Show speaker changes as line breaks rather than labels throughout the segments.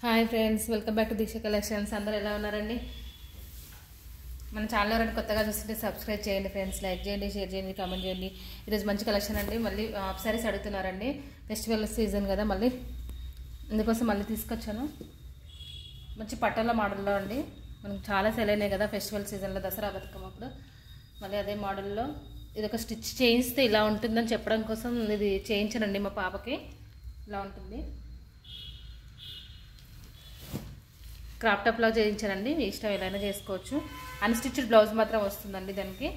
Hi friends, welcome back to Deeksha collections. అందరూ ఎలా ఉన్నారండి? మన ఛానల్ ఎవరైనా కొత్తగా చూస్తుంటే సబ్స్క్రైబ్ చేయండి ఫ్రెండ్స్. లైక్ చేయండి, షేర్ చేయండి, కామెంట్ చేయండి. ఈరోజు మంచి కలెక్షన్ అండి. మళ్ళీ హాఫ్ సారీస్ అడుగుతున్నారండి. ఫెస్టివల్ సీజన్ కదా, మళ్ళీ అందుకోసం మళ్ళీ తీసుకొచ్చాను. మంచి పట్టల మోడల్లో అండి. మనకు చాలా సెల్ అయినాయి కదా ఫెస్టివల్ సీజన్లో, దసరా బతుకమ్మ అప్పుడు. మళ్ళీ అదే మోడల్లో ఇది ఒక స్టిచ్ చేయిస్తే ఇలా ఉంటుందని చెప్పడం కోసం ఇది చేయించానండి. మా పాపకి ఇలా ఉంటుంది. క్రాప్ టాప్లో చేయించానండి. మీ ఇష్టం ఎలా చేసుకోవచ్చు. అన్స్టిచ్డ్ బ్లౌజ్ మాత్రం వస్తుందండి. దానికి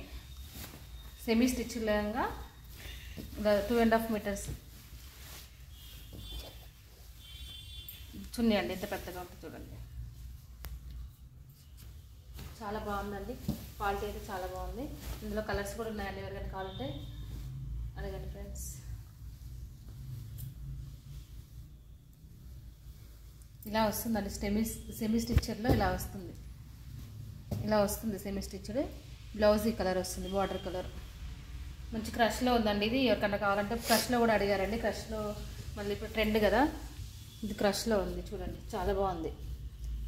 సెమీ స్టిచ్ లాగా 2.5 మీటర్స్ చున్నీ అండి. ఎంత పెద్దగా ఉంటుంది చూడండి. చాలా బాగుందండి. క్వాలిటీ అయితే చాలా బాగుంది. ఇందులో కలర్స్ కూడా ఉన్నాయండి. ఎవరికైనా కావాలంటే అడగండి ఫ్రెండ్స్. ఇలా వస్తుందండి. సెమీ స్టిచ్చర్లో ఇలా వస్తుంది. సెమీ స్టిచ్చర్ బ్లౌజ్ ఈ కలర్ వస్తుంది, బార్డర్ కలర్. మంచి క్రష్లో ఉందండి. ఇది ఎవరికన్నా కావాలంటే క్రష్లో కూడా అడిగారండి. క్రష్లో మళ్ళీ ఇప్పుడు ట్రెండ్ కదా, ఇది క్రష్లో ఉంది చూడండి. చాలా బాగుంది.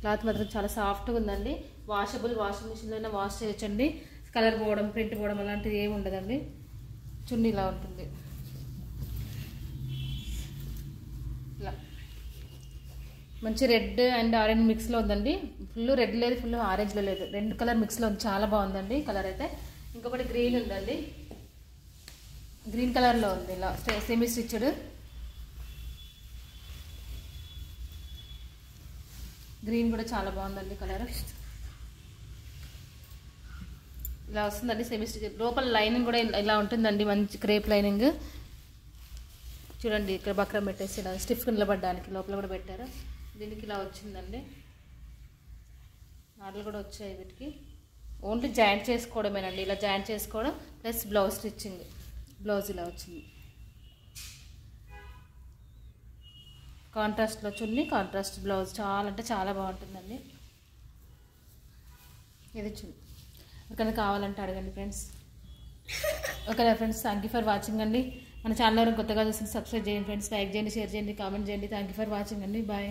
క్లాత్ మాత్రం చాలా సాఫ్ట్గా ఉందండి. వాషబుల్, వాషింగ్ మిషన్లో వాష్ చేయొచ్చండి. కలర్ పోవడం, ప్రింట్ పోవడం అలాంటిది ఏమి ఉండదండి. చున్నీ ఇలా ఉంటుంది. ఇలా మంచి రెడ్ అండ్ ఆరెంజ్ మిక్స్లో ఉందండి. ఫుల్ రెడ్ లేదు, ఫుల్ ఆరెంజ్లో లేదు, 2 కలర్ మిక్స్లో ఉంది. చాలా బాగుందండి కలర్ అయితే. ఇంకొకటి గ్రీన్ ఉందండి. గ్రీన్ కలర్లో ఉంది. ఇలా సెమీ స్టిచ్డ్ గ్రీన్ కూడా చాలా బాగుందండి కలర్. ఇలా వస్తుందండి సెమీ స్టిచ్. లోపల లైనింగ్ కూడా ఇలా ఉంటుందండి. మంచి క్రేప్ లైనింగ్ చూడండి. ఇక్కడ బక్రం పెట్టేసి ఇలా స్టిఫ్గా నిలబడడానికి లోపల కూడా పెట్టారు. దీనికి ఇలా వచ్చిందండి. నార్లు కూడా వచ్చాయి వీటికి. ఓన్లీ జాయింట్ చేసుకోవడమేనండి. ఇలా జాయింట్ చేసుకోవడం ప్లస్ బ్లౌజ్ స్టిచ్చింగ్. బ్లౌజ్ ఇలా వచ్చింది. కాంట్రాస్ట్లో చున్నీ, కాంట్రాస్ట్ బ్లౌజ్. చాలా అంటే చాలా బాగుంటుందండి. ఇది చున్నీ. ఒకవేళ కావాలంటే అడగండి friends. Okay friends, thank you for watching అండి. మన ఛానల్ కొత్తగా చూసి సబ్స్క్రైబ్ చేయండి ఫ్రెండ్స్. లైక్ చేయండి, షేర్ చేయండి, కామెంట్ చేయండి. థ్యాంక్ యూ ఫర్ వాచింగ్ అండి. బాయ్.